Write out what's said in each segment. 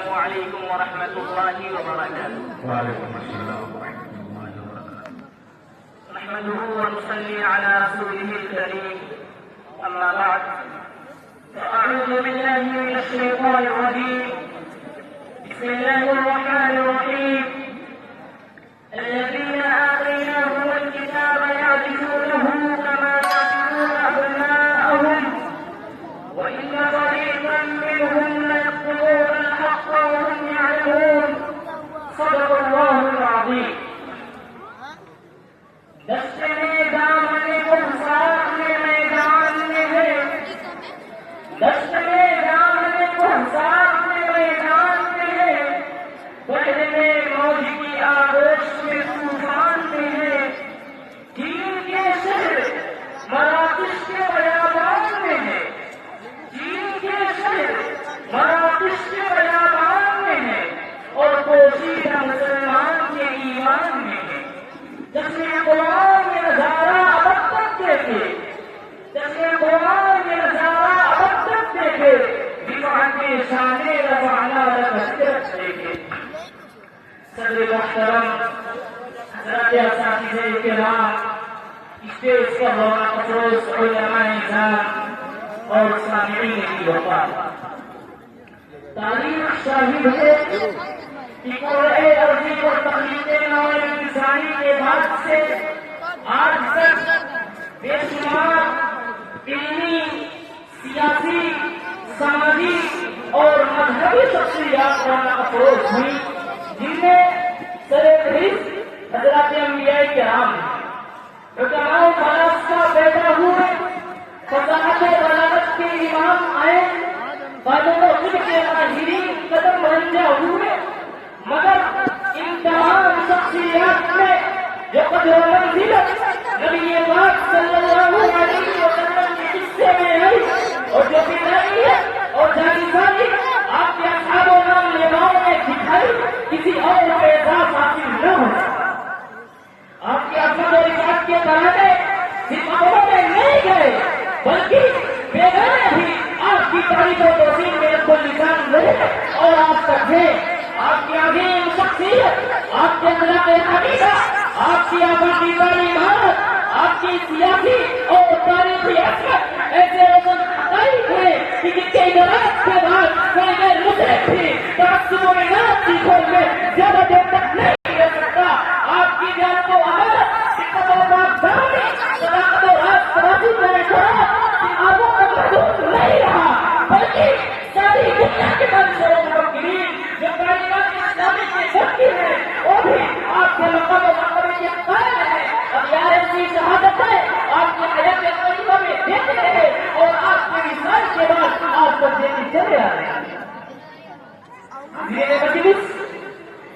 السلام عليكم ورحمة الله وبركاته. وعليكم السلام ورحمة الله وبركاته. نحمده ونصلي على رسوله الكريم. أما بعد، فأعوذ بالله من الشيطان الرجيم. بسم الله الرحمن الرحيم. الذين آتيناهم الكتاب يعرفونه كما يعرفون أبناءهم وإن فريقا منهم ليكتمون الحق وهم يعلمون. صدق الله العظيم. دست میں دامن بہسار میں میدان میں ہے، دست میں دامن بہسار میں میدان میں ہے، پہلے موج کی آغوش میں طوفان میں ہے، دین کے شہر مراکش کے بیابان میں ہے، دین کے شہر مراکش کے بیابان میں ہے، اور پوشیدہ مسلمان کے ایمان میں ہے. جسے قرآن میں نظارہ اب تک دیکھے، جسے قرآن میں نظارہ اب تک دیکھے، رفعت شان رفعنا لك ذکرت دیکھے. صدر محترم، حضرات اساتذہ کرام، اسٹیج پر رونق افروز علماء اعزاز اور سامعین کی وفات، تاریخ شاہد ہے کہ قرآن عربی اور تخلیق نو انسانی کے بعد سے آج تک بے شمار علمی، سیاسی، سماجی اور مذہبی شخصیات رونق افروز ہوئی، جن میں سرفہرست حضرات انبیاء کرام، حکماء فلاسفہ پیدا ہوئے، فصاحت و بلاغت کے امام آئے، قانون و فقہ کے ماہرین قدم برنجہ ہوئے، مگر ان تمام شخصیات میں جو قدر و منزلت نبی پاک صلی اللہ علیہ وسلم کے حصے میں آئی، اور جو فدائیت اور جانسانی آپ کے اصحاب و نام لیواؤں میں دکھائی، کسی اور کو اعزاز حاصل نہ ہو. آپ کی عظمت و رفعت کے ترانے صرف خبروں میں نہیں گئے، بلکہ بیگانے بھی آپ کی تعریف و توصیف میں کل لسان رہے اور آپ تک ہے. آپ کی عظیم شخصیت، آپ کے اخلاق حمیدہ، آپ کی آبادی والی عمارت، آپ کی سیاسی اور تاریخی عظمت ایسے روشن حقائق ہے کہ جن کے ادراک کے بعد کوئی غیر مسلم بھی تعصب و عناد کی کھول میں زیادہ دیر تک نہیں رہ سکتا. آپ کی جان کو امانت، حکمت و پاکدامنی، صداقت و راز ترازی کا احترام ان آبوں کا محدود نہیں رہا، بلکہ ساری دنیا کے منصور و مفکرین جو کائنات اسلامی کی شکتی ہے، وہ بھی آپ کے مقام و مرتبے کے قائل ہے. اب یار اپنی شہادت ہے آپ کی حیات طیبہ میں دیتے رہے اور آپ کے وصال کے بعد آپ کو دیتے چلے آ رہے ہیں. میرے مجلس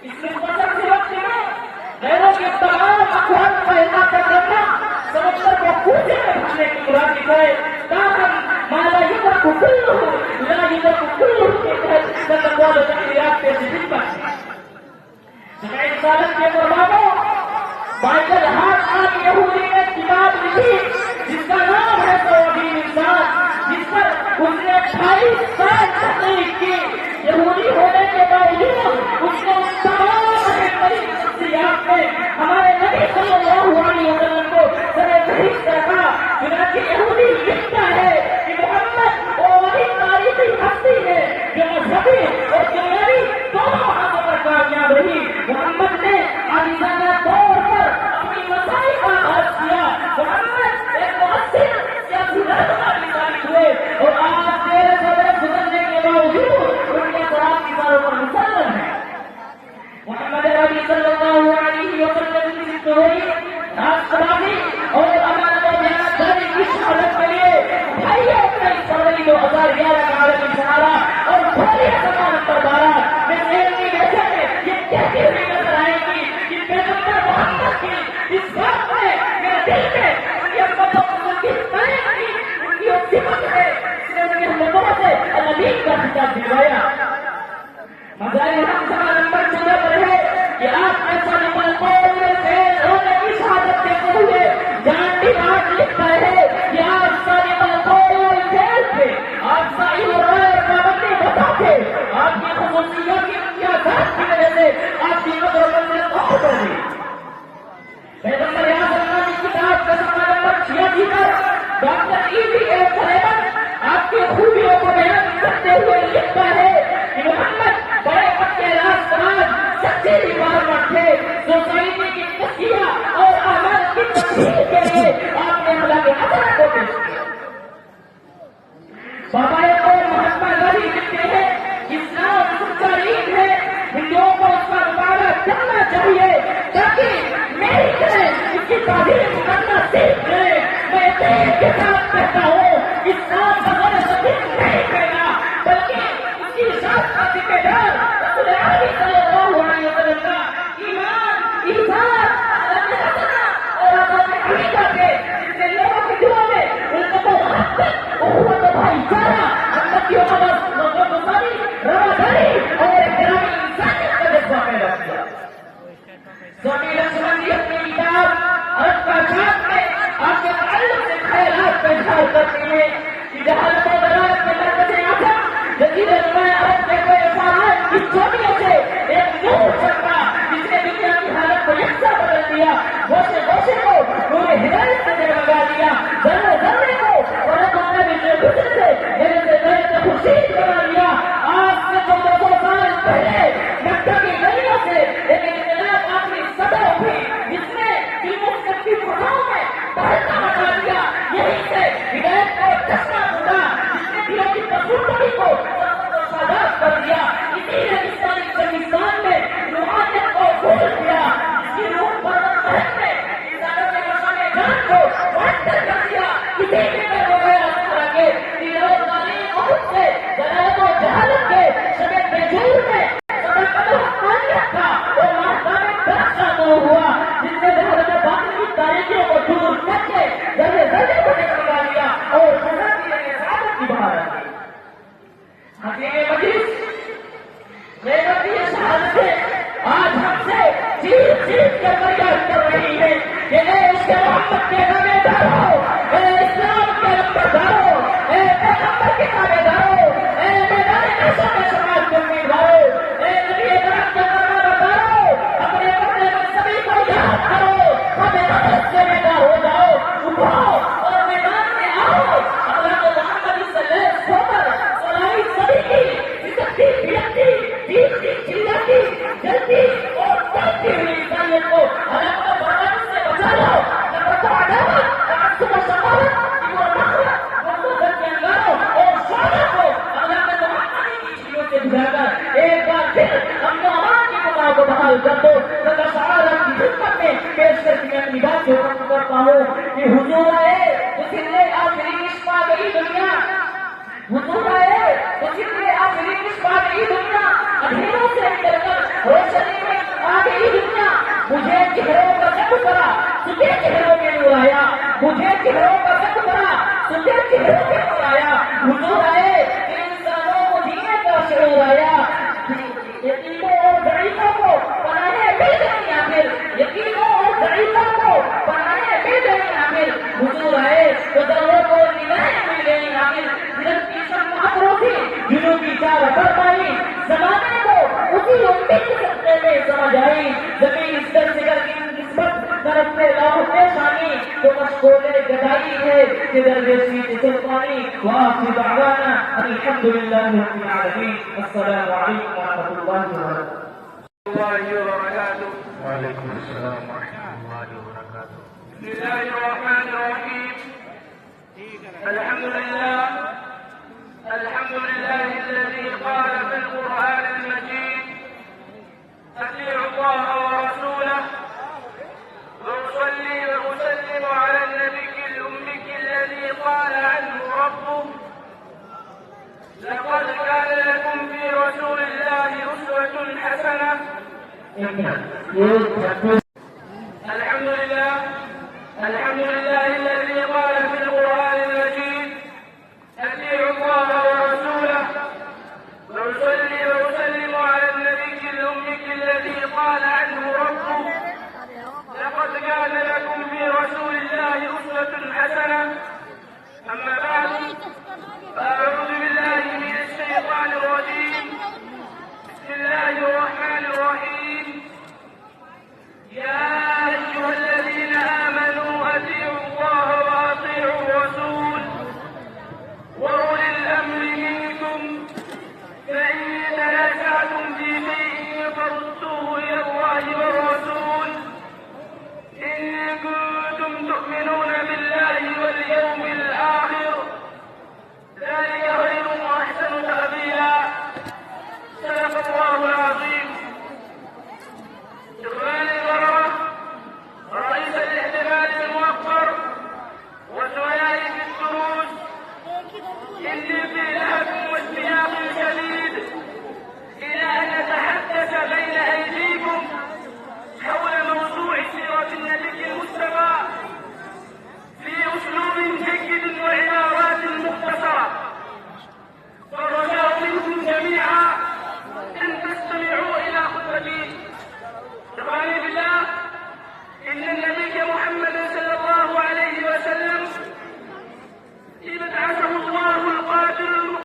اس مختصر سے وقت میں غیروں کے تمام اقوال کا احاطہ کرنا سمندر کو کوزے میں بھرنے کی مرادف ہے، تاہم مالا یدرک کلہ لا یدرک کلہ کے تحت چند اقوال و تقریرات پیش خدمت. جمع رسالت کے قربانوں، بائبل ہاتھ آج یہودی نے کتاب لکھی جس کا نام ہے توحید انسان، جس پر اس نے 28 سال تحقیق کی. یہودی ہونے کے باوجود اس نے ان تمام شخصیات میں ہمارے نبی صلی اللہ علیہ وسلم کو سرفہرست رکھا. چنانچہ یہودی لکھتا ہے کہ محمد وہ وہی تاریخی ہستی ہے جو مذہبی اور دنیاوی دونوں حالتوں پر کامیاب رہی. محمد نے عاجزانہ طور پر اپنی مسائل کا آغاز کیا. محمد ایک مؤثر سیاسی رہنما ثابت ہوئے اور آج 1300 برس گزرنے کے باوجود ان کے خراب کتابوں پر مسلم ہے. محمد عربی صلی اللہ علیہ وسلم کی زندگی راشٹرواسی اور امانت و دیانتداری کی شہادت کے لیے 28 فروری 2011 کا عالمی سہارا اور بھاری ضمانت پر بارہ میں سیلمی بحث میں یہ کہتی ہوئی نظر آئے گی کہ پیغمبر محمد کی اس بات میں میرے دل میں ان کی حکمت و کی تعریف کی ان کی صفت ہے جس نے ان کی حکمتوں سے الامین کا خطاب دلوایا. مظاہر ہم سوال نمبر 14 پر ہے کہ آپ ایسا نمبر قوم میں فیل ہونے کی شہادت دیتے ہوئے جان بھی آج لکھتا ہے کہ آپ ساری قوم میں فیل تھے، آپ ساری رائے پابندی بتا تھے، آپ کی خصوصیات تعظیم کرنا سیکھ لیں. میں دین کے ساتھ کہتا ہوں اسلام بغیر تبلیغ نہیں کہنا بلکہ اس کی ذات کا ذکر دار رسول اللہ صلی اللہ علیہ وسلم کا ایمان ایثار اور اپنے عقیدہ کے جس سے لوگوں کے دلوں میں ان کو محبت اخوت و بھائی چارہ امتی و مساوی رواداری اور احترام انسانیت کا جذبہ پیدا کیا. سوامی لکشمن جی اپنی کتاب عرب کا چاند میں آپ کے تعلق سے خیالات کا اظہار کرتے ہیں کہ جہالت و ضلالت کے مرکز اعظم جزیرہ نما عرب کے کوئی افعال کی چوٹیوں سے ایک نور چمکا جس نے دنیا کی حالت کو یکساں بدل دیا. گوشے گوشے کو نور ہدایت سے جگمگا دیا. ذرے ذرے کو قرآن ماننے میں گزر سے میرے سے نئے سے خورشید بنا دیا. آج سے 1400 سال پہلے مکہ کی گلیوں سے ایک انقلاب آخری صدا ہوئی جس نے فلموں کی فضاؤں میں تہلکہ مچا دیا. یہی سے ہدایت کا ایک چشمہ ڈھونڈا جس نے دلوں کی پسندگی کو سادات کر دیا. اسی ریگستانی کردستان میں روحانیت کو بھول دیا. اس کی روح پر نے عزت مقام جان کو معطل کر دیا. کسی بھی میں ہو گیا اس طرح کے تیروں تعلیم عہد سے ضلالت و جہالت کے شب بیجور میں صداقت و حقانیت کا وہ ماہتاب درخشاں نور ہوا جس نے جہالت باطل کی تاریخیوں کو دور کر کے ذرے ذرے کو جگمگا دیا اور خدا کی سعادت کی بہار آ گئی. حقیقی مجلس غیبت یہ شہادتیں آج ہم سے چیخ چیخ کے فریاد کر رہی ہے کہ اے اس کے محمد کے تابع دارو, اے اسلام کے نمبردارو, اے پیغمبر کے تابع دارو, اے میدان نشو میں سماج کے امیدوارو, اے نبی اکرم کے فرمانبردارو, اپنے اپنے سبھی کو یاد کرو. ہمیں مدد سے بیدار ہو جاؤ, اٹھو اور میدان میں آؤ. اخلاق محمد سے لیس ہو کر سلائی سبھی کی عزتی بلندی جیتتی چلاتی جلدی اور بڑھتی ہوئی انسانیت کو حالات و بربادی سے بچا لو. نفرت و عداوت, تعصب و شقاوت, عدم و نفرت, مخلوقات کے انگاروں اور شعلوں کو اخلاق محمدی کی چیزوں سے بجھا کر ایک بار پھر امن و امان کی بناؤ کو بحال کر دو. تاکہ شعارت کی خدمت میں پیش کر کے اپنی بات کو ختم کرتا ہوں کہ حضور آئے تو سلے آخری عشق پا گئی دنیا. حضور آئے تو سلے آخری عشق پا گئی دنیا. اندھیروں سے نکل کر روشنی میں آ گئی دنیا. مجھے چہروں کا ذکر کرا تجھے چہروں میں نور آیا. مجھے چہروں کا ذکر کرا تجھے چہروں میں نور آیا. حضور آئے کہ انسانوں کو جینے کا شعور آیا. یتیموں اور ضعیفوں کو پناہیں مل گئی آخر. یتیموں اور ضعیفوں کو پناہیں مل گئی آخر. حضور آئے تو دوروں کو نگاہیں مل گئی آخر. صرف کی شمعوں سے جنوں کی چار فرمائی زمانے کو اسی امید کے سطح میں سمجھ آئی. زمین اس در سے کر کی نسبت طرف میں لاؤ پیش آئی تو مشغولے گدائی ہے کہ درویشی سلطانی. وآخر دعوانا الحمدللہ رب العالمین. السلام علیکم ورحمۃ اللہ وبرکاتہ. وعلیکم السلام ورحمۃ اللہ وبرکاتہ. بسم اللہ الرحمن الرحیم. الحمد لله الذي قال في القرآن المجيد أطيعوا الله ورسوله وأصلي وأسلم على النبي الأمي الذي قال عنه ربه لقد كان لكم في رسول الله أسوة حسنة. الحمد لله الذي قال في القرآن المجيد أطيعوا الله ورسوله وأصلي وأسلم على النبي الأمي الذي قال عنه ربه لقد كان لكم في رسول الله أسوة حسنة. أما بعد فأعوذ بالله من الشيطان الرجيم. بسم الله الرحمن الرحيم. يا أيها الذين آمنوا أطيعوا الله وأطيعوا الرسول وأولي الأمر منكم فإن تنازعتم في شيء فردوه إلى الله والرسول إن كنتم تؤمنون بالله